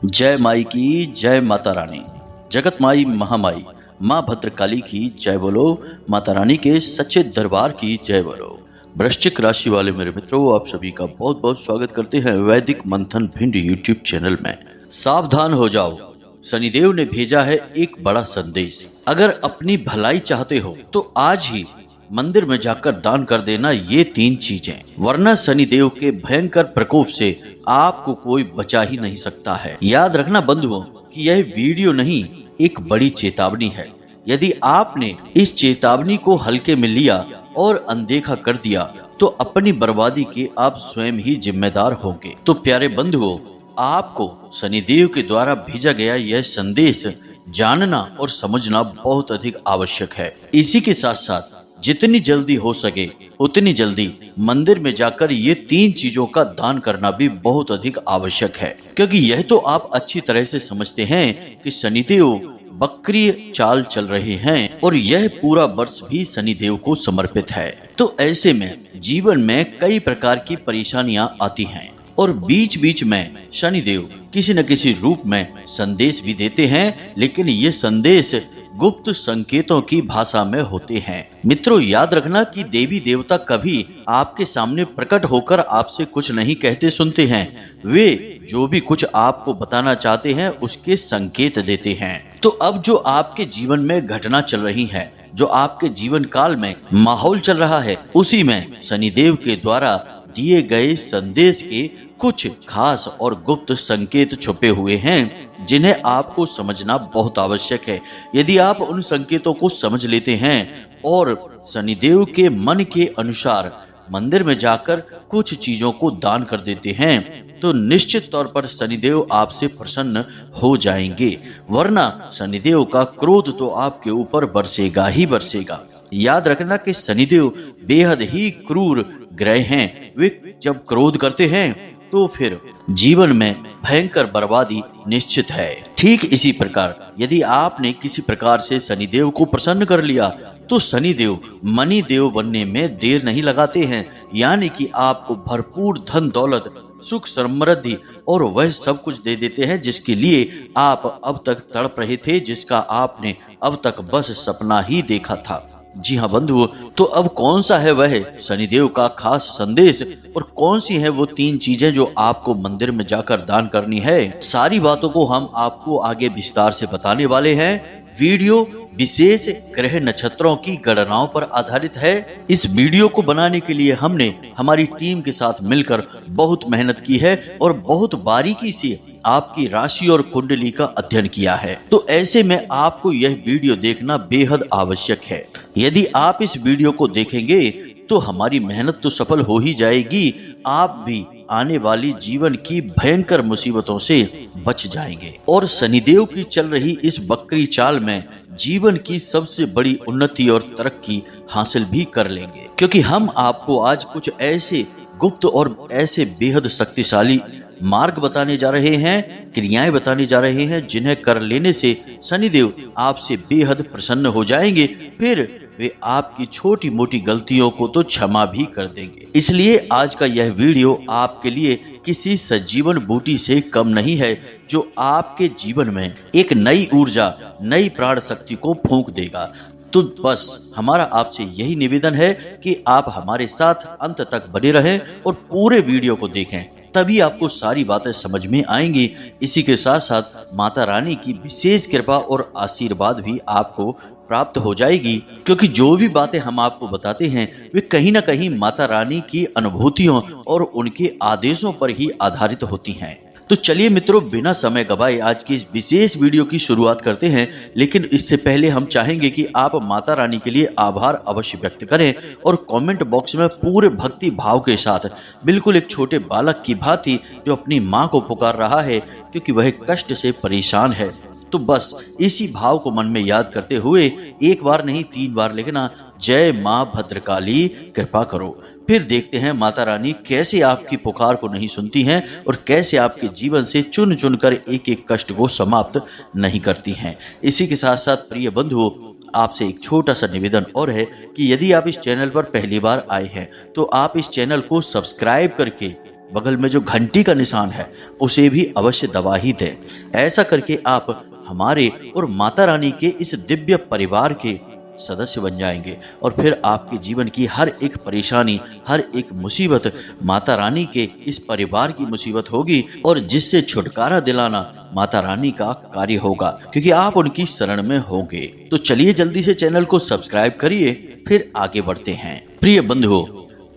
जय माई की जय माता रानी। जगत माई महामाई माँ भद्रकाली की जय बोलो। माता रानी के सच्चे दरबार की जय बोलो। वृश्चिक राशि वाले मेरे मित्रों, आप सभी का बहुत बहुत स्वागत करते हैं वैदिक मंथन भिंड यूट्यूब चैनल में। सावधान हो जाओ, शनिदेव ने भेजा है एक बड़ा संदेश। अगर अपनी भलाई चाहते हो तो आज ही मंदिर में जाकर दान कर देना ये 3 चीजें, वरना शनिदेव के भयंकर प्रकोप से आपको कोई बचा ही नहीं सकता है। याद रखना बंधुओं कि यह वीडियो नहीं, एक बड़ी चेतावनी है। यदि आपने इस चेतावनी को हल्के में लिया और अनदेखा कर दिया तो अपनी बर्बादी के आप स्वयं ही जिम्मेदार होंगे। तो प्यारे बंधुओं, आपको शनिदेव के द्वारा भेजा गया यह संदेश जानना और समझना बहुत अधिक आवश्यक है। इसी के साथ साथ जितनी जल्दी हो सके उतनी जल्दी मंदिर में जाकर ये 3 चीजों का दान करना भी बहुत अधिक आवश्यक है, क्योंकि यह तो आप अच्छी तरह से समझते हैं कि शनिदेव बकरी चाल चल रहे हैं और यह पूरा वर्ष भी शनिदेव को समर्पित है। तो ऐसे में जीवन में कई प्रकार की परेशानियां आती हैं और बीच बीच में शनिदेव किसी न किसी रूप में संदेश भी देते हैं, लेकिन ये संदेश गुप्त संकेतों की भाषा में होते हैं। मित्रों, याद रखना कि देवी देवता कभी आपके सामने प्रकट होकर आपसे कुछ नहीं कहते सुनते हैं। वे जो भी कुछ आपको बताना चाहते हैं उसके संकेत देते हैं। तो अब जो आपके जीवन में घटना चल रही है, जो आपके जीवन काल में माहौल चल रहा है, उसी में शनिदेव के द्वारा दिए गए संदेश के कुछ खास और गुप्त संकेत छुपे हुए हैं जिन्हें आपको समझना बहुत आवश्यक है। यदि आप उन संकेतों को समझ लेते हैं और शनिदेव के मन के अनुसार मंदिर में जाकर कुछ चीजों को दान कर देते हैं तो निश्चित तौर पर शनिदेव आपसे प्रसन्न हो जाएंगे, वरना शनिदेव का क्रोध तो आपके ऊपर बरसेगा ही बरसेगा। याद रखना कि शनिदेव बेहद ही क्रूर ग्रह हैं। वे जब क्रोध करते हैं तो फिर जीवन में भयंकर बर्बादी निश्चित है। ठीक इसी प्रकार यदि आपने किसी प्रकार से शनिदेव को प्रसन्न कर लिया तो शनिदेव मनी देव बनने में देर नहीं लगाते हैं, यानी कि आपको भरपूर धन दौलत, सुख समृद्धि और वह सब कुछ दे देते हैं जिसके लिए आप अब तक तड़प रहे थे, जिसका आपने अब तक बस सपना ही देखा था। जी हाँ बंधुओं, तो अब कौन सा है वह शनिदेव का खास संदेश और कौन सी है वो 3 चीजें जो आपको मंदिर में जाकर दान करनी है, सारी बातों को हम आपको आगे विस्तार से बताने वाले हैं। वीडियो विशेष ग्रह नक्षत्रों की गणनाओं पर आधारित है। इस वीडियो को बनाने के लिए हमने हमारी टीम के साथ मिलकर बहुत मेहनत की है और बहुत बारीकी से आपकी राशि और कुंडली का अध्ययन किया है। तो ऐसे में आपको यह वीडियो देखना बेहद आवश्यक है। यदि आप इस वीडियो को देखेंगे तो हमारी मेहनत तो सफल हो ही जाएगी, आप भी आने वाली जीवन की भयंकर मुसीबतों से बच जाएंगे और शनिदेव की चल रही इस बकरी चाल में जीवन की सबसे बड़ी उन्नति और तरक्की हासिल भी कर लेंगे, क्योंकि हम आपको आज कुछ ऐसे गुप्त और ऐसे बेहद शक्तिशाली मार्ग बताने जा रहे हैं, क्रियाएं बताने जा रहे हैं जिन्हें कर लेने से शनिदेव आपसे बेहद प्रसन्न हो जाएंगे। फिर वे आपकी छोटी मोटी गलतियों को तो क्षमा भी कर देंगे। इसलिए आज का यह वीडियो आपके लिए किसी सजीवन बूटी से कम नहीं है, जो आपके जीवन में एक नई ऊर्जा, नई प्राण शक्ति को फूंक देगा। तो बस हमारा आपसे यही निवेदन है कि आप हमारे साथ अंत तक बने रहें और पूरे वीडियो को देखें, तभी आपको सारी बातें समझ में आएंगी। इसी के साथ साथ माता रानी की विशेष कृपा और आशीर्वाद भी आपको प्राप्त हो जाएगी, क्योंकि जो भी बातें हम आपको बताते हैं वे कहीं ना कहीं माता रानी की अनुभूतियों और उनके आदेशों पर ही आधारित होती हैं। तो चलिए मित्रों, बिना समय गवाए आज की इस विशेष वीडियो की शुरुआत करते हैं। लेकिन इससे पहले हम चाहेंगे कि आप माता रानी के लिए आभार अवश्य व्यक्त करें और कमेंट बॉक्स में पूरे भक्ति भाव के साथ, बिल्कुल एक छोटे बालक की भांति जो अपनी माँ को पुकार रहा है क्योंकि वह कष्ट से परेशान है, तो बस इसी भाव को मन में याद करते हुए एक बार नहीं 3 बार लिखना, जय माँ भद्रकाली कृपा करो। फिर देखते हैं माता रानी कैसे आपकी पुकार को नहीं सुनती हैं और कैसे आपके जीवन से चुन चुन कर एक एक कष्ट को समाप्त नहीं करती हैं। इसी के साथ साथ प्रिय बंधुओं, आपसे एक छोटा सा निवेदन और है कि यदि आप इस चैनल पर पहली बार आए हैं तो आप इस चैनल को सब्सक्राइब करके बगल में जो घंटी का निशान है उसे भी अवश्य दबा ही दें। ऐसा करके आप हमारे और माता रानी के इस दिव्य परिवार के सदस्य बन जाएंगे और फिर आपके जीवन की हर एक परेशानी, हर एक मुसीबत माता रानी के इस परिवार की मुसीबत होगी और जिससे छुटकारा दिलाना माता रानी का कार्य होगा, क्योंकि आप उनकी शरण में होंगे। तो चलिए जल्दी से चैनल को सब्सक्राइब करिए, फिर आगे बढ़ते हैं। प्रिय बंधुओं,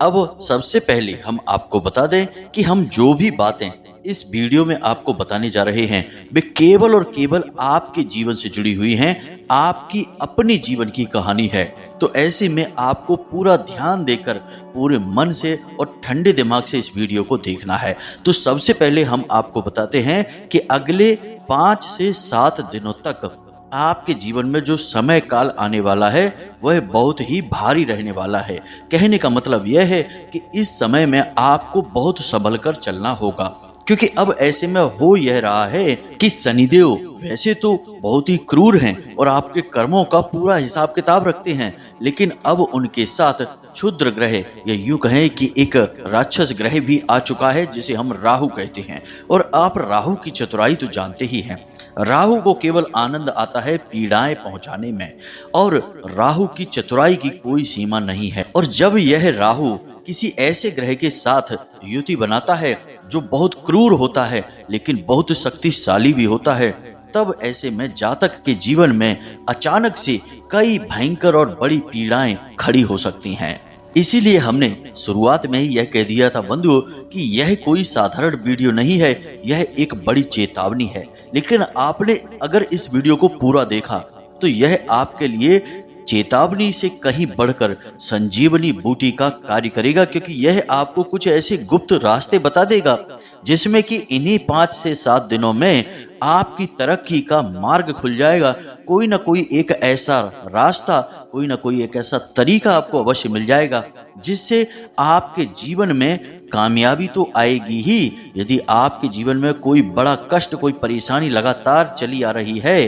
अब सबसे पहले हम आपको बता दें कि हम जो भी बातें इस वीडियो में आपको बताने जा रहे हैं वे केवल और केवल आपके जीवन से जुड़ी हुई हैं, आपकी अपनी जीवन की कहानी है। तो ऐसे में आपको पूरा ध्यान देकर पूरे मन से और ठंडे दिमाग से इस वीडियो को देखना है। तो सबसे पहले हम आपको बताते हैं कि अगले 5 से 7 दिनों तक आपके जीवन में जो समय काल आने वाला है वह बहुत ही भारी रहने वाला है। कहने का मतलब यह है कि इस समय में आपको बहुत संभल कर चलना होगा, क्योंकि अब ऐसे में हो यह रहा है कि शनिदेव वैसे तो बहुत ही क्रूर हैं और आपके कर्मों का पूरा हिसाब किताब रखते हैं, लेकिन अब उनके साथ क्षुद्र ग्रह या यूं कहें कि एक राक्षस ग्रह भी आ चुका है जिसे हम राहु कहते हैं। और आप राहु की चतुराई तो जानते ही हैं। राहु को केवल आनंद आता है पीड़ाएं पहुंचाने में, और राहु की चतुराई की कोई सीमा नहीं है। और जब यह राहु किसी ऐसे ग्रह के साथ युति बनाता है जो बहुत क्रूर होता है लेकिन बहुत शक्तिशाली भी होता है, तब ऐसे में जातक के जीवन में अचानक से कई भयंकर और बड़ी पीड़ाएं खड़ी हो सकती हैं। इसीलिए हमने शुरुआत में ही यह कह दिया था बंधुओं कि यह कोई साधारण वीडियो नहीं है, यह एक बड़ी चेतावनी है। लेकिन आपने अगर इस वीडियो को पूरा देखा तो यह आपके लिए चेतावनी से कहीं बढ़कर संजीवनी बूटी का कार्य करेगा, क्योंकि यह आपको कुछ ऐसे गुप्त रास्ते बता देगा जिसमें कि इन्हीं 5 से 7 दिनों में आपकी तरक्की का मार्ग खुल जाएगा। कोई ना कोई एक ऐसा रास्ता, कोई ना कोई एक ऐसा तरीका आपको अवश्य मिल जाएगा जिससे आपके जीवन में कामयाबी तो आएगी ही। यदि आपके जीवन में कोई बड़ा कष्ट, कोई परेशानी लगातार चली आ रही है,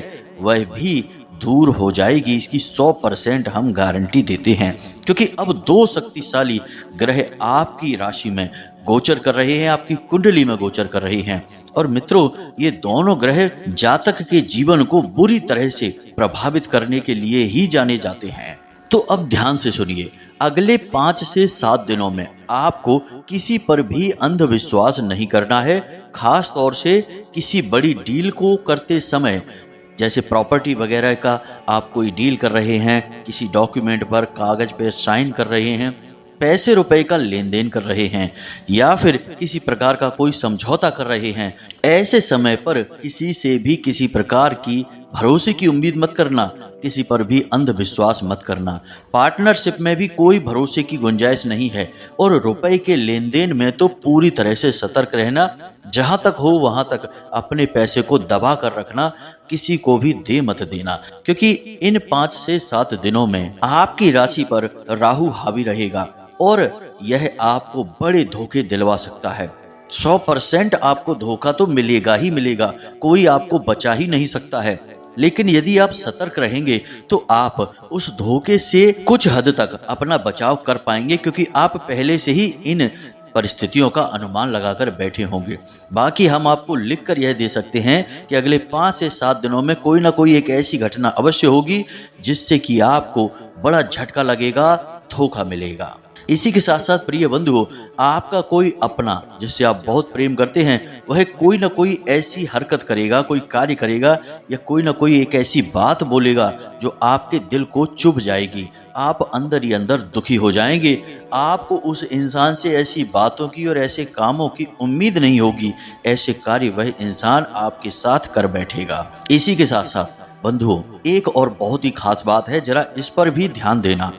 वह भी दूर हो जाएगी। इसकी 100% हम गारंटी देते हैं, क्योंकि अब 2 शक्तिशाली ग्रह आपकी राशि में गोचर कर रहे हैं, आपकी कुंडली में गोचर कर रहे हैं। और मित्रों, ये दोनों ग्रह जातक के जीवन को बुरी तरह से प्रभावित करने के लिए ही जाने जाते हैं। तो अब ध्यान से सुनिए, अगले 5 से 7 दिनों में आपको किसी पर भी अंधविश्वास नहीं करना है। खास तौर से किसी बड़ी डील को करते समय, जैसे प्रॉपर्टी वगैरह का आप कोई डील कर रहे हैं, किसी डॉक्यूमेंट पर कागज पे साइन कर रहे हैं, पैसे रुपए का लेन देन कर रहे हैं, या फिर किसी प्रकार का कोई समझौता कर रहे हैं, ऐसे समय पर किसी से भी किसी प्रकार की भरोसे की उम्मीद मत करना, किसी पर भी अंधविश्वास मत करना। पार्टनरशिप में भी कोई भरोसे की गुंजाइश नहीं है, और रुपए के लेन देन में तो पूरी तरह से सतर्क रहना। जहां तक हो वहां तक अपने पैसे को दबा कर रखना, किसी को भी दे मत देना, क्योंकि इन 5 से 7 दिनों में आपकी राशि पर राहु हावी रहेगा और यह आपको बड़े धोखे दिलवा सकता है। 100% आपको धोखा तो मिलेगा ही मिलेगा, कोई आपको बचा ही नहीं सकता है। लेकिन यदि आप सतर्क रहेंगे तो आप उस धोखे से कुछ हद तक अपना बचाव कर पाएंगे, क्योंकि आप पहले से ही इन परिस्थितियों का अनुमान लगाकर बैठे होंगे। बाकी हम आपको लिखकर यह दे सकते हैं कि अगले 5 से 7 दिनों में कोई ना कोई एक ऐसी घटना अवश्य होगी जिससे कि आपको बड़ा झटका लगेगा, धोखा मिलेगा। इसी के साथ साथ प्रिय बंधुओं, आपका कोई अपना जिससे आप बहुत प्रेम करते हैं, वह कोई ना कोई ऐसी हरकत करेगा, कोई कार्य करेगा, या कोई ना कोई एक ऐसी बात बोलेगा जो आपके दिल को चुभ जाएगी। आप अंदर ही अंदर दुखी हो जाएंगे। आपको उस इंसान से ऐसी बातों की और ऐसे कामों की उम्मीद नहीं होगी। ऐसे कार्य वह इंसान आपके साथ कर बैठेगा। इसी के साथ साथ बंधुओं, एक और बहुत ही खास बात है, जरा इस पर भी ध्यान देना।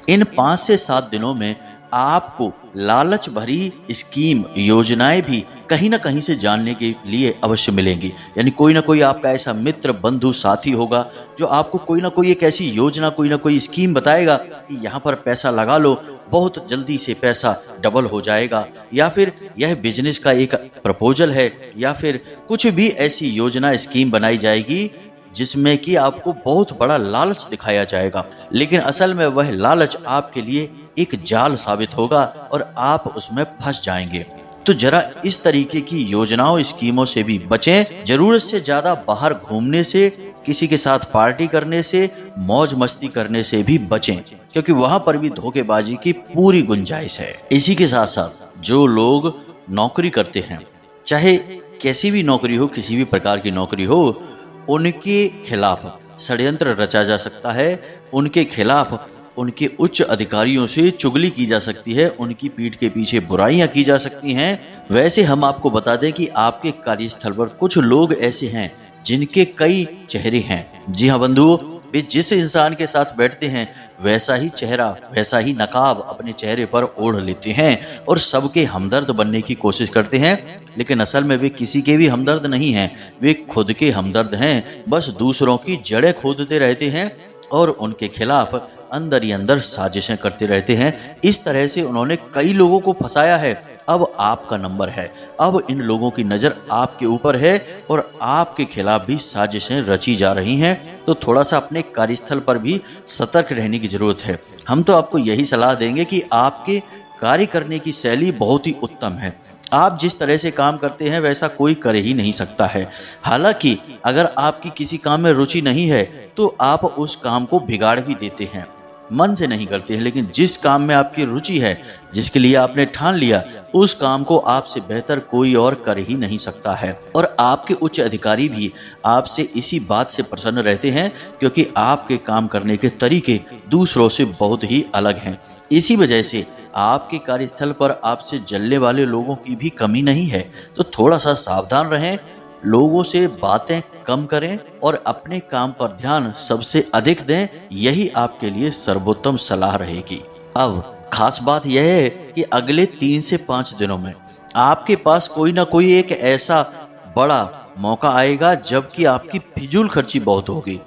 इन 5 से 7 दिनों में आपको लालच भरी स्कीम, योजनाएं भी कहीं ना कहीं से जानने के लिए अवश्य मिलेंगी। यानी कोई ना कोई आपका ऐसा मित्र, बंधु, साथी होगा जो आपको कोई ना कोई एक ऐसी योजना, कोई ना कोई स्कीम बताएगा कि यहाँ पर पैसा लगा लो, बहुत जल्दी से पैसा डबल हो जाएगा, या फिर यह बिजनेस का एक प्रपोजल है, या फिर कुछ भी ऐसी योजना, स्कीम बनाई जाएगी जिसमें कि आपको बहुत बड़ा लालच दिखाया जाएगा। लेकिन असल में वह लालच आपके लिए एक जाल साबित होगा और आप उसमें फंस जाएंगे। तो जरा इस तरीके की योजनाओं स्कीमों से भी बचें। जरूरत से ज्यादा बाहर घूमने से, किसी के साथ पार्टी करने से, मौज मस्ती करने से भी बचें, क्योंकि वहां पर भी धोखेबाजी की पूरी गुंजाइश है। इसी के साथ साथ जो लोग नौकरी करते हैं, चाहे कैसी भी नौकरी हो, किसी भी प्रकार की नौकरी हो, उनके खिलाफ षड्यंत्र रचा जा सकता है, उनके खिलाफ उनके उच्च अधिकारियों से चुगली की जा सकती है, उनकी पीठ के पीछे बुराइयां की जा सकती हैं। वैसे हम आपको बता दें कि आपके कार्यस्थल पर कुछ लोग ऐसे हैं जिनके कई चेहरे हैं। जी हाँ बंधुओं, वे जिस इंसान के साथ बैठते हैं वैसा ही चेहरा, वैसा ही नकाब अपने चेहरे पर ओढ़ लेते हैं और सबके हमदर्द बनने की कोशिश करते हैं, लेकिन असल में वे किसी के भी हमदर्द नहीं हैं, वे खुद के हमदर्द हैं। बस दूसरों की जड़ें खोदते रहते हैं और उनके खिलाफ अंदर ही अंदर साजिशें करते रहते हैं। इस तरह से उन्होंने कई लोगों को फंसाया है। अब आपका नंबर है, अब इन लोगों की नज़र आपके ऊपर है और आपके खिलाफ भी साजिशें रची जा रही हैं। तो थोड़ा सा अपने कार्यस्थल पर भी सतर्क रहने की जरूरत है। हम तो आपको यही सलाह देंगे कि आपके कार्य करने की शैली बहुत ही उत्तम है। आप जिस तरह से काम करते हैं वैसा कोई कर ही नहीं सकता है। हालांकि अगर आपकी किसी काम में रुचि नहीं है तो आप उस काम को बिगाड़ भी देते हैं, मन से नहीं करते हैं, लेकिन जिस काम में आपकी रुचि है, जिसके लिए आपने ठान लिया, उस काम को आपसे बेहतर कोई और कर ही नहीं सकता है। और आपके उच्च अधिकारी भी आपसे इसी बात से प्रसन्न रहते हैं, क्योंकि आपके काम करने के तरीके दूसरों से बहुत ही अलग हैं। इसी वजह से आपके कार्यस्थल पर आपसे जलने वाले लोगों की भी कमी नहीं है। तो थोड़ा सा सावधान रहें, लोगों से बातें कम करें और अपने काम पर ध्यान सबसे अधिक दें। यही आपके लिए सर्वोत्तम सलाह रहेगी। अब खास बात यह है कि अगले 3 से 5 दिनों में आपके पास कोई ना कोई एक ऐसा बड़ा मौका आएगा जबकि आपकी फिजूल खर्ची बहुत होगी।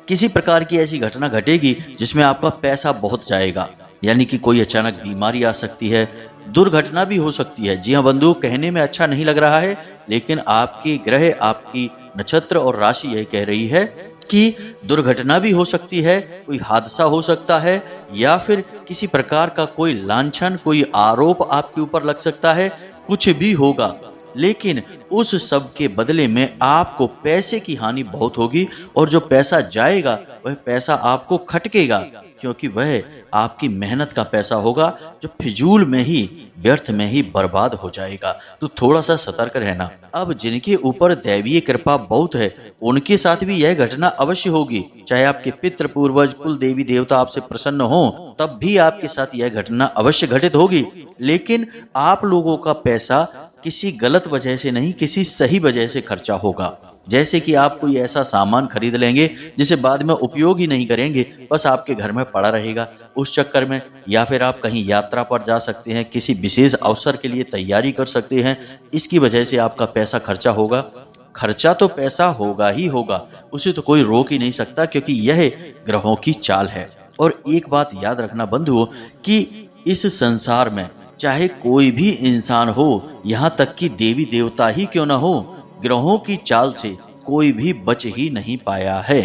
किसी प्रकार की ऐसी घटना घटेगी जिसमें आपका पैसा बहुत जाएगा, यानी कि कोई अचानक बीमारी आ सकती है, दुर्घटना भी हो सकती है। जी हाँ बंधु, कहने में अच्छा नहीं लग रहा है, लेकिन आपकी ग्रह, आपकी नक्षत्र और राशि यही कह रही है कि दुर्घटना भी हो सकती है, कोई हादसा हो सकता है, या फिर किसी प्रकार का कोई लांछन, कोई आरोप आपके ऊपर लग सकता है। कुछ भी होगा, लेकिन उस सब के बदले में आपको पैसे की हानि बहुत होगी और जो पैसा जाएगा वह पैसा आपको खटकेगा, क्योंकि वह आपकी मेहनत का पैसा होगा जो फिजूल में ही, व्यर्थ में ही बर्बाद हो जाएगा। तो थोड़ा सा सतर्क रहना। अब जिनके ऊपर दैवीय कृपा बहुत है उनके साथ भी यह घटना अवश्य होगी। चाहे आपके पितृ, पूर्वज, कुल देवी देवता आपसे प्रसन्न हो, तब भी आपके साथ यह घटना अवश्य घटित होगी। लेकिन आप लोगों का पैसा किसी गलत वजह से नहीं, किसी सही वजह से खर्चा होगा। जैसे कि आप कोई ऐसा सामान खरीद लेंगे जिसे बाद में उपयोग ही नहीं करेंगे, बस आपके घर में पड़ा रहेगा उस चक्कर में, या फिर आप कहीं यात्रा पर जा सकते हैं, किसी विशेष अवसर के लिए तैयारी कर सकते हैं, इसकी वजह से आपका पैसा खर्चा होगा। खर्चा तो पैसा होगा ही होगा, उसे तो कोई रोक ही नहीं सकता, क्योंकि यह ग्रहों की चाल है। और एक बात याद रखना बंधुओं कि इस संसार में चाहे कोई भी इंसान हो, यहाँ तक कि देवी देवता ही क्यों ना हो, ग्रहों की चाल से कोई भी बच ही नहीं पाया है।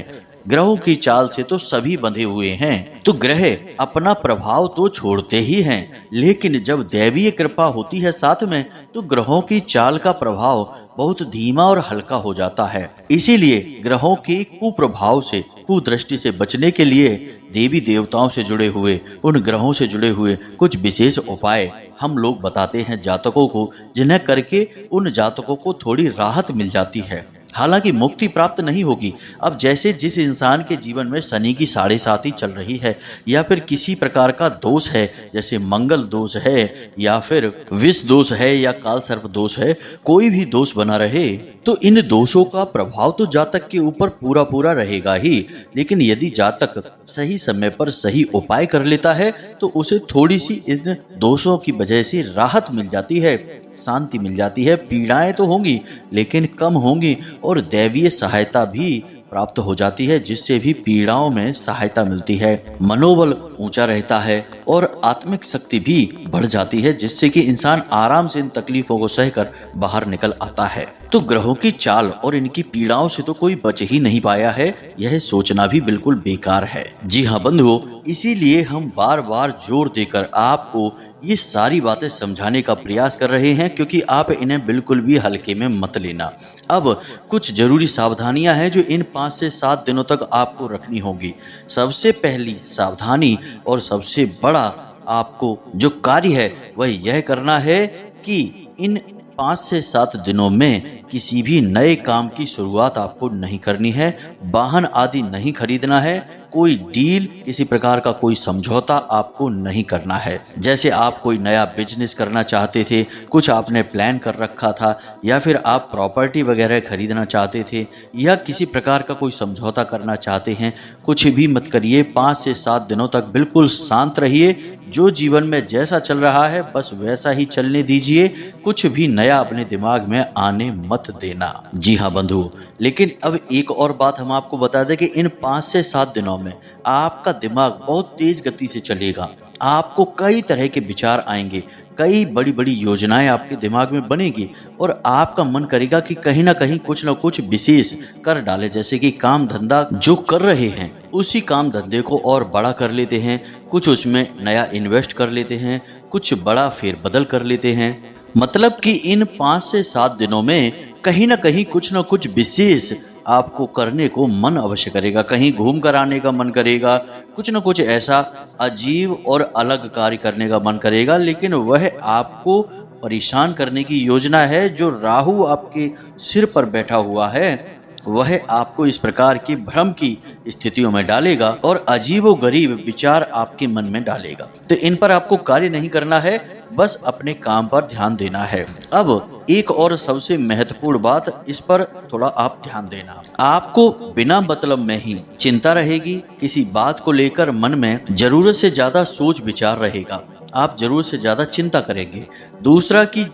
ग्रहों की चाल से तो सभी बंधे हुए हैं। तो ग्रह अपना प्रभाव तो छोड़ते ही हैं, लेकिन जब दैवीय कृपा होती है साथ में, तो ग्रहों की चाल का प्रभाव बहुत धीमा और हल्का हो जाता है। इसीलिए ग्रहों के कुप्रभाव से, कुदृष्टि से बचने के लिए देवी देवताओं से जुड़े हुए, उन ग्रहों से जुड़े हुए कुछ विशेष उपाय हम लोग बताते हैं जातकों को, जिन्हें करके उन जातकों को थोड़ी राहत मिल जाती है। हालांकि मुक्ति प्राप्त नहीं होगी। अब जैसे जिस इंसान के जीवन में शनि की 7.5 चल रही है, या फिर किसी प्रकार का दोष है, जैसे मंगल दोष है या फिर विष दोष है या काल सर्प दोष है, कोई भी दोष बना रहे, तो इन दोषों का प्रभाव तो जातक के ऊपर पूरा पूरा रहेगा ही। लेकिन यदि जातक सही समय पर सही उपाय कर लेता है तो उसे थोड़ी सी इन दोषों की वजह से राहत मिल जाती है, शांति मिल जाती है। पीड़ाएं तो होंगी लेकिन कम होंगी, और दैवीय सहायता भी प्राप्त हो जाती है, जिससे भी पीड़ाओं में सहायता मिलती है। मनोबल ऊंचा रहता है और आत्मिक शक्ति भी बढ़ जाती है, जिससे कि इंसान आराम से इन तकलीफों को सहकर बाहर निकल आता है। तो ग्रहों की चाल और इनकी पीड़ाओं से तो कोई बच ही नहीं पाया है, यह सोचना भी बिल्कुल बेकार है। जी हाँ बंधुओं, इसीलिए हम बार बार जोर देकर आपको ये सारी बातें समझाने का प्रयास कर रहे हैं, क्योंकि आप इन्हें बिल्कुल भी हल्के में मत लेना। अब कुछ जरूरी सावधानियां हैं जो इन 5 से 7 दिनों तक आपको रखनी होगी। सबसे पहली सावधानी और सबसे बड़ा आपको जो कार्य है वह यह करना है कि इन 5 से 7 दिनों में किसी भी नए काम की शुरुआत आपको नहीं करनी है, वाहन आदि नहीं खरीदना है, कोई डील, किसी प्रकार का कोई समझौता आपको नहीं करना है। जैसे आप कोई नया बिजनेस करना चाहते थे, कुछ आपने प्लान कर रखा था, या फिर आप प्रॉपर्टी वगैरह खरीदना चाहते थे, या किसी प्रकार का कोई समझौता करना चाहते हैं, कुछ भी मत करिए। 5 से 7 दिनों तक बिल्कुल शांत रहिए। जो जीवन में जैसा चल रहा है बस वैसा ही चलने दीजिए, कुछ भी नया अपने दिमाग में आने मत देना। जी हाँ बंधु, लेकिन अब एक और बात हम आपको बता दें कि इन 5 से 7 दिनों में आपका दिमाग बहुत तेज गति से चलेगा। आपको कई तरह के विचार आएंगे, कई बड़ी बड़ी योजनाएं आपके दिमाग में बनेगी और आपका मन करेगा कि कहीं ना कहीं कुछ ना कुछ विशेष कर डाले। जैसे कि काम धंधा जो कर रहे हैं उसी काम धंधे को और बड़ा कर लेते हैं, कुछ उसमें नया इन्वेस्ट कर लेते हैं, कुछ बड़ा फेरबदल कर लेते हैं। मतलब कि इन 5 से 7 दिनों में कहीं ना कहीं कुछ ना कुछ विशेष आपको करने को मन अवश्य करेगा। कहीं घूम कर आने का मन करेगा, कुछ ना कुछ ऐसा अजीब और अलग कार्य करने का मन करेगा, लेकिन वह आपको परेशान करने की योजना है। जो राहु आपके सिर पर बैठा हुआ है वह आपको इस प्रकार की भ्रम की स्थितियों में डालेगा और अजीबोगरीब विचार आपके मन में डालेगा। तो इन पर आपको कार्य नहीं करना है, बस अपने काम पर ध्यान देना है। अब एक और सबसे महत्वपूर्ण बात, इस पर थोड़ा आप ध्यान देना। आपको बिना मतलब में ही चिंता रहेगी, किसी बात को लेकर मन में जरूरत से ज्यादा सोच विचार रहेगा, आप जरूरत से ज्यादा चिंता करेंगे। दूसरा कि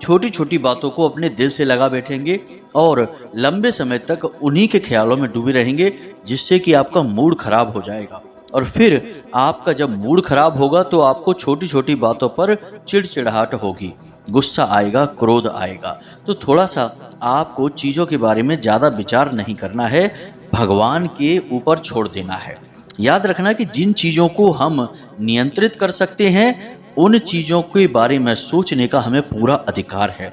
छोटी छोटी बातों को अपने दिल से लगा बैठेंगे और लंबे समय तक उन्हीं के ख्यालों में डूबे रहेंगे, जिससे कि आपका मूड खराब हो जाएगा। और फिर आपका जब मूड खराब होगा तो आपको छोटी छोटी बातों पर चिड़चिड़ाहट होगी, गुस्सा आएगा, क्रोध आएगा। तो थोड़ा सा आपको चीज़ों के बारे में ज़्यादा विचार नहीं करना है, भगवान के ऊपर छोड़ देना है। याद रखना कि जिन चीज़ों को हम नियंत्रित कर सकते हैं उन चीज़ों के बारे में सोचने का हमें पूरा अधिकार है,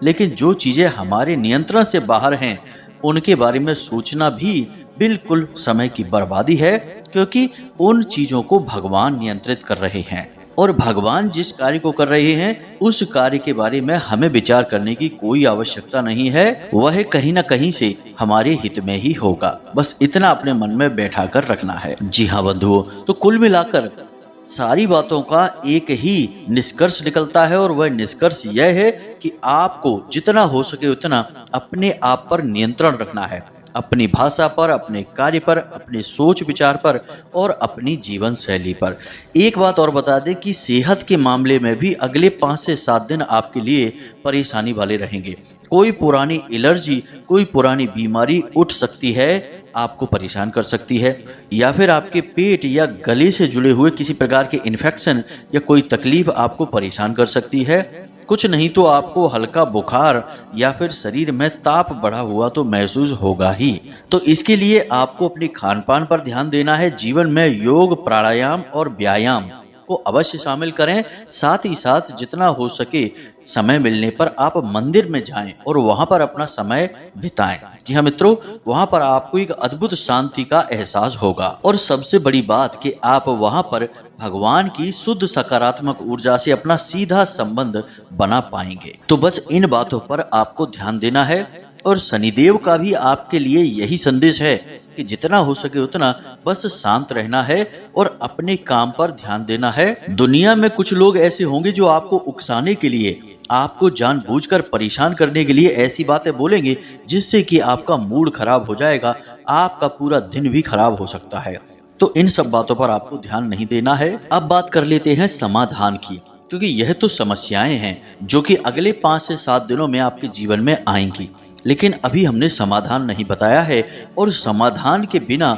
लेकिन जो चीज़ें हमारे नियंत्रण से बाहर हैं उनके बारे में सोचना भी बिल्कुल समय की बर्बादी है, क्योंकि उन चीज़ों को भगवान नियंत्रित कर रहे हैं और भगवान जिस कार्य को कर रहे हैं उस कार्य के बारे में हमें विचार करने की कोई आवश्यकता नहीं है। वह कहीं ना कहीं से हमारे हित में ही होगा, बस इतना अपने मन में बैठा कर रखना है। जी हाँ बंधुओं, तो कुल मिलाकर सारी बातों का एक ही निष्कर्ष निकलता है और वह निष्कर्ष यह है कि आपको जितना हो सके उतना अपने आप पर नियंत्रण रखना है, अपनी भाषा पर, अपने कार्य पर, अपने सोच विचार पर और अपनी जीवन शैली पर। एक बात और बता दें कि सेहत के मामले में भी अगले 5 से 7 दिन आपके लिए परेशानी वाले रहेंगे। कोई पुरानी एलर्जी, कोई पुरानी बीमारी उठ सकती है, आपको परेशान कर सकती है, या फिर आपके पेट या गले से जुड़े हुए किसी प्रकार के इन्फेक्शन या कोई तकलीफ आपको परेशान कर सकती है। कुछ नहीं तो आपको हल्का बुखार या फिर शरीर में ताप बढ़ा हुआ तो महसूस होगा ही। तो इसके लिए आपको अपने खान पान पर ध्यान देना है। जीवन में योग, प्राणायाम और व्यायाम को अवश्य शामिल करें। साथ ही साथ जितना हो सके समय मिलने पर आप मंदिर में जाएं और वहां पर अपना समय बिताएं। जी हाँ मित्रों, वहां पर आपको एक अद्भुत शांति का एहसास होगा और सबसे बड़ी बात कि आप वहां पर भगवान की शुद्ध सकारात्मक ऊर्जा से अपना सीधा संबंध बना पाएंगे। तो बस इन बातों पर आपको ध्यान देना है और शनिदेव का भी आपके लिए यही संदेश है कि जितना हो सके उतना बस शांत रहना है और अपने काम पर ध्यान देना है। दुनिया में कुछ लोग ऐसे होंगे जो आपको उकसाने के लिए, आपको जानबूझकर परेशान करने के लिए ऐसी बातें बोलेंगे जिससे कि आपका मूड खराब हो जाएगा, आपका पूरा दिन भी खराब हो सकता है। तो इन सब बातों पर आपको ध्यान नहीं देना है। अब बात कर लेते हैं समाधान की, क्योंकि यह तो समस्याएं हैं जो कि अगले 5 से 7 दिनों में आपके जीवन में आएंगी, लेकिन अभी हमने समाधान नहीं बताया है और समाधान के बिना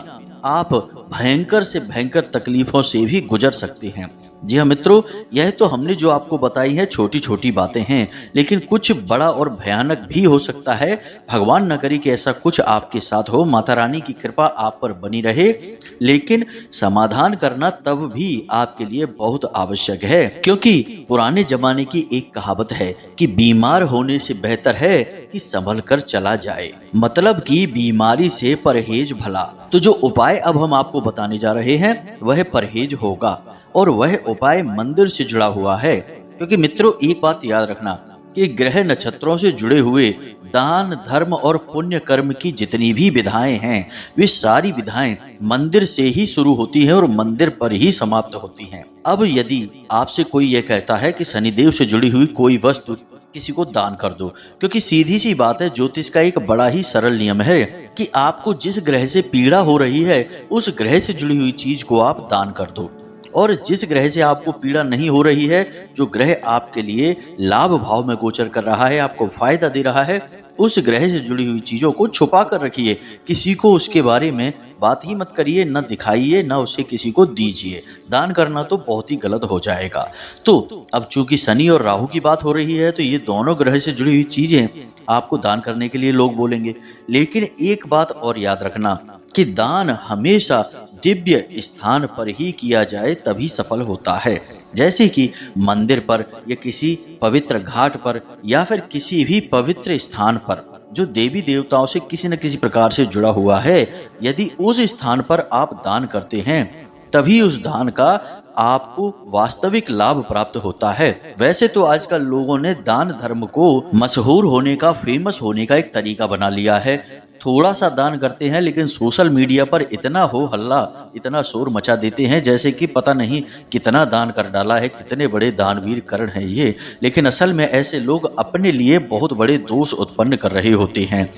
आप भयंकर से भयंकर तकलीफों से भी गुजर सकते हैं। जी हाँ मित्रों, यह तो हमने जो आपको बताई है छोटी छोटी बातें हैं, लेकिन कुछ बड़ा और भयानक भी हो सकता है। भगवान न करे कि ऐसा कुछ आपके साथ हो। माता रानी की कृपा आप पर बनी रहे, लेकिन समाधान करना तब भी आपके लिए बहुत आवश्यक है, क्योंकि पुराने जमाने की एक कहावत है कि बीमार होने से बेहतर है कि संभल कर चला जाए, मतलब कि बीमारी से परहेज भला। तो जो उपाय अब हम आपको बताने जा रहे हैं वह परहेज होगा, और वह उपाय मंदिर से जुड़ा हुआ है। क्योंकि मित्रों, एक बात याद रखना कि ग्रह नक्षत्रों से जुड़े हुए दान, धर्म और पुण्य कर्म की जितनी भी विधाएं हैं, वे सारी विधाएं मंदिर से ही शुरू होती हैं और मंदिर पर ही समाप्त होती हैं। अब यदि आपसे कोई यह कहता है कि शनिदेव से जुड़ी हुई कोई वस्तु किसी को दान कर दो, क्योंकि सीधी सी बात है, ज्योतिष का एक बड़ा ही सरल नियम है कि आपको जिस ग्रह से पीड़ा हो रही है उस ग्रह से जुड़ी हुई चीज को आप दान कर दो, और जिस ग्रह से आपको पीड़ा नहीं हो रही है, जो ग्रह आपके लिए लाभ भाव में गोचर कर रहा है, आपको फायदा दे रहा है, उस ग्रह से जुड़ी हुई चीजों को छुपा कर रखिए। किसी को उसके बारे में बात ही मत करिए, न दिखाइए, न उसे किसी को दीजिए। दान करना तो बहुत ही गलत हो जाएगा। तो अब चूंकि शनि और राहु की बात हो रही है, तो ये दोनों ग्रह से जुड़ी हुई चीजें आपको दान करने के लिए लोग बोलेंगे। लेकिन एक बात और याद रखना कि दान हमेशा दिव्य स्थान पर ही किया जाए तभी सफल होता है, जैसे कि मंदिर पर या किसी पवित्र घाट पर या फिर किसी भी पवित्र स्थान पर जो देवी देवताओं से किसी न किसी प्रकार से जुड़ा हुआ है। यदि उस स्थान पर आप दान करते हैं तभी उस दान का आपको वास्तविक लाभ प्राप्त होता है। वैसे तो आजकल लोगों ने दान धर्म को मशहूर होने का, फेमस होने का एक तरीका बना लिया है। थोड़ा सा दान करते हैं लेकिन सोशल मीडिया पर इतना हो हल्ला, इतना शोर मचा देते हैं जैसे कि पता नहीं कितना दान कर डाला है, कितने बड़े दानवीर कर्ण हैं ये। लेकिन असल में ऐसे लोग अपने लिए बहुत बड़े दोष उत्पन्न कर रहे होते हैं।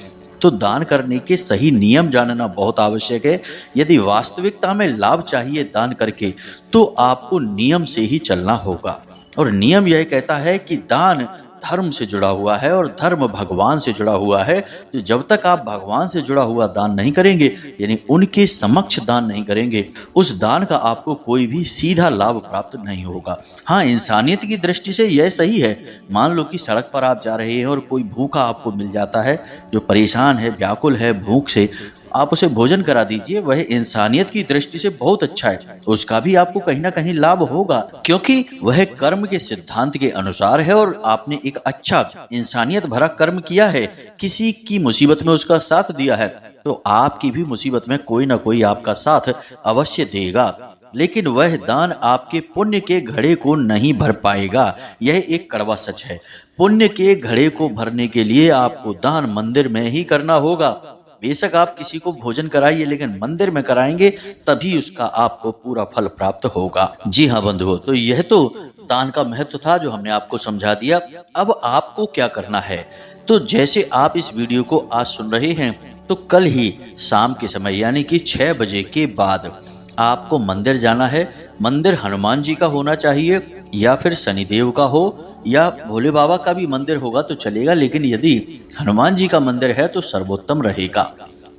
तो दान करने के सही नियम जानना बहुत आवश्यक है। यदि वास्तविकता में लाभ चाहिए दान करके, तो आपको नियम से ही चलना होगा, और नियम यह कहता है कि दान धर्म से जुड़ा हुआ है और धर्म भगवान से जुड़ा हुआ है। तो जब तक आप भगवान से जुड़ा हुआ दान नहीं करेंगे, यानी उनके समक्ष दान नहीं करेंगे, उस दान का आपको कोई भी सीधा लाभ प्राप्त नहीं होगा। हाँ, इंसानियत की दृष्टि से यह सही है। मान लो कि सड़क पर आप जा रहे हैं और कोई भूखा आपको मिल जाता है, जो परेशान है, व्याकुल है भूख से, आप उसे भोजन करा दीजिए। वह इंसानियत की दृष्टि से बहुत अच्छा है, उसका भी आपको कहीं ना कहीं लाभ होगा, क्योंकि वह कर्म के सिद्धांत के अनुसार है और आपने एक अच्छा इंसानियत भरा कर्म किया है, किसी की मुसीबत में उसका साथ दिया है, तो आपकी भी मुसीबत में कोई ना कोई आपका साथ अवश्य देगा। लेकिन वह दान आपके पुण्य के घड़े को नहीं भर पाएगा, यह एक कड़वा सच है। पुण्य के घड़े को भरने के लिए आपको दान मंदिर में ही करना होगा। बेशक आप किसी को भोजन कराइए, लेकिन मंदिर में कराएंगे तभी उसका आपको पूरा फल प्राप्त होगा। जी हाँ बंधुओं, तो यह तो दान का महत्व था जो हमने आपको समझा दिया। अब आपको क्या करना है, तो जैसे आप इस वीडियो को आज सुन रहे हैं, तो कल ही शाम के समय यानी कि 6 बजे के बाद आपको मंदिर जाना है। मंदिर हनुमान जी का होना चाहिए, या फिर शनिदेव का हो, या भोले बाबा का भी मंदिर होगा तो चलेगा, लेकिन यदि हनुमान जी का मंदिर है तो सर्वोत्तम रहेगा।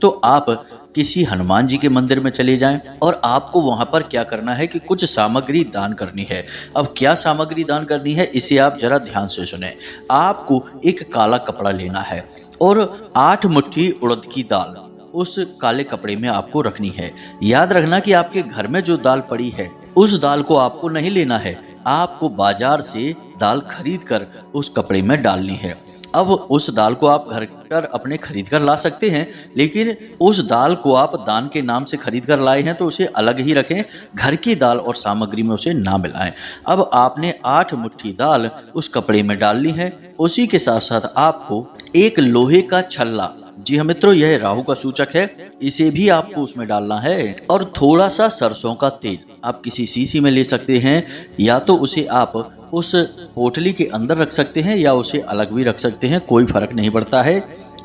तो आप किसी हनुमान जी के मंदिर में चले जाएं, और आपको वहां पर क्या करना है कि कुछ सामग्री दान करनी है। अब क्या सामग्री दान करनी है, इसे आप जरा ध्यान से सुने। आपको एक काला कपड़ा लेना है और 8 मुट्ठी उड़द की दाल उस काले कपड़े में आपको रखनी है। याद रखना कि आपके घर में जो दाल पड़ी है उस दाल को आपको नहीं लेना है, आपको बाजार से दाल खरीद कर उस कपड़े में डालनी है। अब उस दाल को आप घर पर अपने खरीद कर ला सकते हैं, लेकिन उस दाल को आप दान के नाम से खरीद कर लाए हैं तो उसे अलग ही रखें, घर की दाल और सामग्री में उसे ना मिलाएं। अब आपने 8 मुट्ठी दाल उस कपड़े में डालनी है। उसी के साथ साथ आपको एक लोहे का छल्ला, जी हाँ मित्रों, यह राहु का सूचक है, इसे भी आपको उसमें डालना है, और थोड़ा सा सरसों का तेल आप किसी शीशी में ले सकते हैं, या तो उसे आप उस पोटली के अंदर रख सकते हैं या उसे अलग भी रख सकते हैं, कोई फर्क नहीं पड़ता है।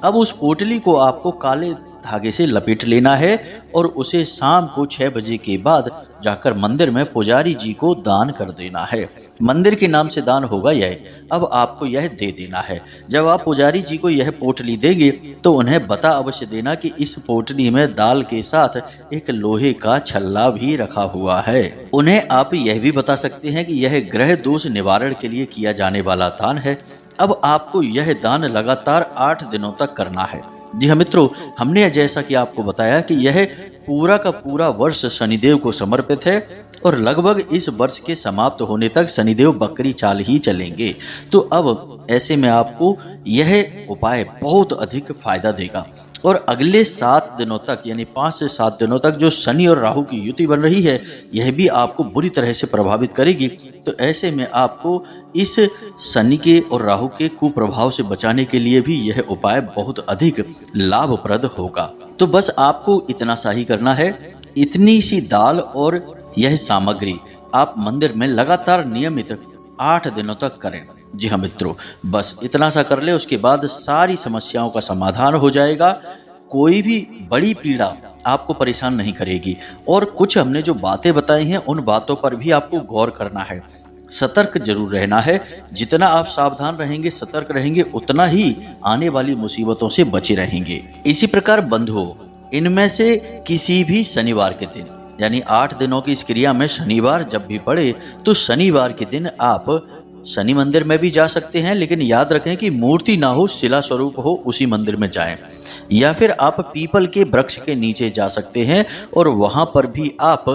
अब उस पोटली को आपको काले धागे से लपेट लेना है और उसे शाम को 6 बजे के बाद जाकर मंदिर में पुजारी जी को दान कर देना है। मंदिर के नाम से दान होगा यह। अब आपको यह दे देना है। जब आप पुजारी जी को यह पोटली देंगे तो उन्हें बता अवश्य देना कि इस पोटली में दाल के साथ एक लोहे का छल्ला भी रखा हुआ है। उन्हें आप यह भी बता सकते हैं कि यह ग्रह दोष निवारण के लिए किया जाने वाला दान है। अब आपको यह दान लगातार 8 दिनों तक करना है। जी हाँ मित्रों, हमने जैसा कि आपको बताया कि यह पूरा का पूरा वर्ष शनिदेव को समर्पित है और लगभग इस वर्ष के समाप्त होने तक शनिदेव बकरी चाल ही चलेंगे। तो अब ऐसे में आपको यह उपाय बहुत अधिक फायदा देगा और अगले 7 दिनों तक यानी 5 से 7 दिनों तक जो शनि और राहु की युति बन रही है यह भी आपको बुरी तरह से प्रभावित करेगी। तो ऐसे में आपको इस शनि के और राहु के कुप्रभाव से बचाने के लिए भी यह उपाय बहुत अधिक लाभप्रद होगा। तो बस आपको इतना सा ही करना है। इतनी सी दाल और यह सामग्री आप मंदिर में लगातार नियमित 8 दिनों तक करें। जी हाँ मित्रों, बस इतना सा कर ले, उसके बाद सारी समस्याओं का समाधान हो जाएगा। कोई भी बड़ी पीड़ा आपको परेशान नहीं करेगी। और कुछ हमने जो बातें बताई हैं उन बातों पर भी आपको गौर करना है, सतर्क जरूर रहना है। जितना आप सावधान रहेंगे, सतर्क रहेंगे, उतना ही आने वाली मुसीबतों से बचे रहेंगे। इसी प्रकार बंधुओं, इनमें से किसी भी शनिवार के दिन यानी 8 दिनों की इस क्रिया में शनिवार जब भी पड़े तो शनिवार के दिन आप शनि मंदिर में भी जा सकते हैं, लेकिन याद रखें कि मूर्ति ना हो, शिला स्वरूप हो, उसी मंदिर में जाएं। या फिर आप पीपल के वृक्ष के नीचे जा सकते हैं और वहां पर भी आप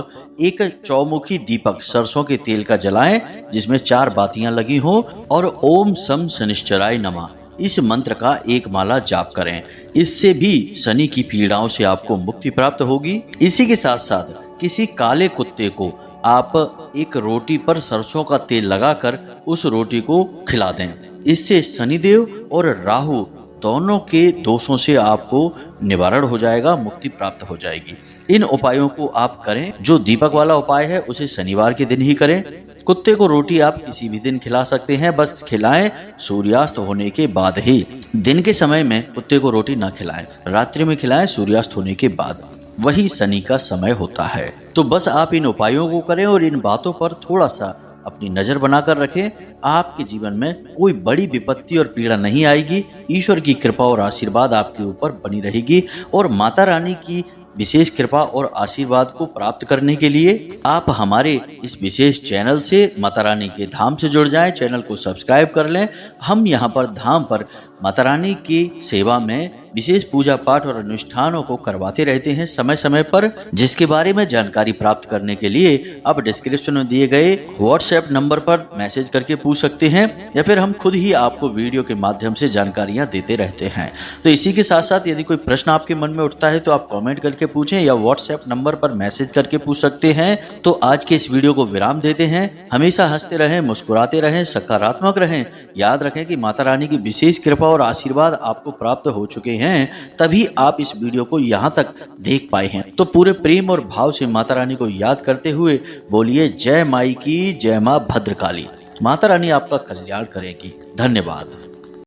एक चौमुखी दीपक सरसों के तेल का जलाएं जिसमें 4 बातियां लगी हों और ओम सम शनिश्चराय नमः इस मंत्र का 1 माला जाप करें। इससे भी शनि की पीड़ाओं से आपको मुक्ति प्राप्त होगी। इसी के साथ साथ किसी काले कुत्ते को आप एक रोटी पर सरसों का तेल लगाकर उस रोटी को खिला दें। इससे शनिदेव और राहु दोनों के दोषों से आपको निवारण हो जाएगा, मुक्ति प्राप्त हो जाएगी। इन उपायों को आप करें। जो दीपक वाला उपाय है उसे शनिवार के दिन ही करें। कुत्ते को रोटी आप किसी भी दिन खिला सकते हैं, बस खिलाएं सूर्यास्त होने के बाद ही। दिन के समय में कुत्ते को रोटी ना खिलाएं, रात्रि में खिलाएं सूर्यास्त होने के बाद, वही शनि का समय होता है। तो बस आप इन उपायों को करें और इन बातों पर थोड़ा सा अपनी नजर बनाकर रखें। आपके जीवन में कोई बड़ी विपत्ति और पीड़ा नहीं आएगी। ईश्वर की कृपा और आशीर्वाद आपके ऊपर बनी रहेगी और माता रानी की विशेष कृपा और आशीर्वाद को प्राप्त करने के लिए आप हमारे इस विशेष चैनल से माता रानी के धाम से जुड़ जाएं। चैनल को सब्सक्राइब कर लें। हम यहाँ पर धाम पर माता रानी की सेवा में विशेष पूजा पाठ और अनुष्ठानों को करवाते रहते हैं समय समय पर, जिसके बारे में जानकारी प्राप्त करने के लिए आप डिस्क्रिप्शन में दिए गए व्हाट्सएप नंबर पर मैसेज करके पूछ सकते हैं या फिर हम खुद ही आपको वीडियो के माध्यम से जानकारियां देते रहते हैं। तो इसी के साथ साथ यदि कोई प्रश्न आपके मन में उठता है तो आप कमेंट करके पूछें या व्हाट्सएप नंबर पर मैसेज करके पूछ सकते हैं। तो आज के इस वीडियो को विराम देते हैं। हमेशा हंसते रहें, मुस्कुराते रहें, सकारात्मक रहें। याद रखें कि माता रानी की विशेष कृपा और आशीर्वाद आपको प्राप्त हो चुके हैं, तभी आप इस वीडियो को यहाँ तक देख पाए हैं। तो पूरे प्रेम और भाव से माता रानी को याद करते हुए बोलिए जय माई की, जय मां भद्रकाली। माता रानी आपका कल्याण करेगी। धन्यवाद।